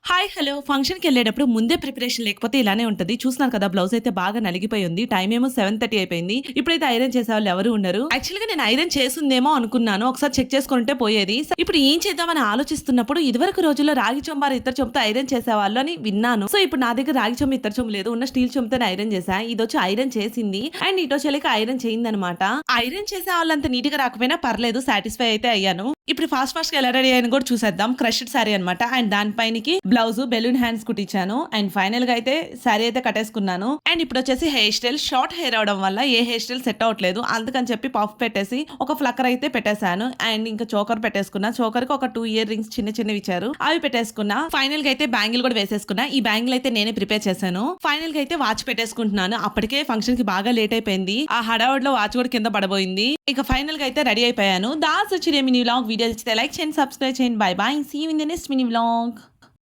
Hi! Hello! ఫంక్షన్‌కెళ్ళేటప్పుడు ముందే preparation లేకపోతే ఇలానే ఉంటది. చూస్తున్నారు కదా! బ్లౌజ్ అయితే బాగా నలిగిపోయి ఉంది. టైమ్ ఏమో 7:30 అయిపోయింది. ఇప్పుడైతే ఐరన్ చేసేవాళ్ళు ఎవరు ఉండరు. యాక్చువల్‌గా నేను ఐరన్ చేసుందేమో అనుకున్నాను. ఒకసారి చెక్ చేసుకొనుంటే పోయేది. ఇప్పుడు ఏం చేద్దామని ఆలోచిస్తున్నప్పుడు ఇదివరకు రోజుల్లో రాగి చెంబు, ఇత్తడి చెంబుతో ఐరన్ చేసేవాళ్ళు అని విన్నాను. సో, ఇప్పుడు నా దగ్గర రాగి చెంబు, ఇత్తడి చెంబు లేదు. ఉన్న స్టీల్ చెంబుతోనే ఐరన్ చేశా. ఇదొచ్చి ఐరన్ చేసింది. అండ్ ఇటొచ్చేలేక ఐరన్ చేయిందనమాట. ఐరన్ చేసేవాళ్ళంత నీట్‌గా రాకపోయినా పర్లేదు. సాటిస్ఫై అయితే అయ్యాను. ఇప్పుడు ఫాస్ట్‌గా ఎలా రెడీ అయ్యానో కూడా చూసేద్దాం. క్రష్డ్ సారీ అనమాట. అండ్ దానిపైనకి బ్లౌజ్ బెలూన్ హ్యాండ్స్ కుట్టించాను. అండ్ ఫైనల్ గా అయితే సారీ అయితే కట్టేసుకున్నాను. అండ్ ఇప్పుడు వచ్చేసి హెయిర్ స్టైల్ షార్ట్ హెయిర్ అవడం వల్ల ఏ హెయిర్ స్టైల్ సెట్ అవ్వట్లేదు. అందుకని చెప్పి పఫ్ పెట్టేసి ఒక ఫ్లక్కర్ అయితే పెట్టేశాను. అండ్ ఇంకా చోకర్ పెట్టేసుకున్నా. చోకర్ కి ఒక 2 ఇయర్ రింగ్స్ చిన్నవి ఇచ్చారు. అవి పెట్టేసుకున్నా. ఫైనల్ గా అయితే బ్యాంగిల్ కూడా వేసేసుకున్నా. ఈ బ్యాంగిల్ అయితే నేనే ప్రిపేర్ చేశాను. ఫైనల్ గా అయితే వాచ్ పెట్టేసుకుంటున్నాను. అప్పటికే ఫంక్షన్ కి బాగా లేట్ అయిపోయింది. ఆ హడావుడిలో వాచ్ కూడా కింద పడబోయింది. ఇక ఫైనల్ గా అయితే రెడీ అయిపోయాను. దాట్స్ వచ్చి మినీ వ్లాగ్. వీడియో నచ్చితే లైక్ చేయండి, సబ్స్క్రైబ్ చేయండి. Bye bye. See you in the next mini vlog.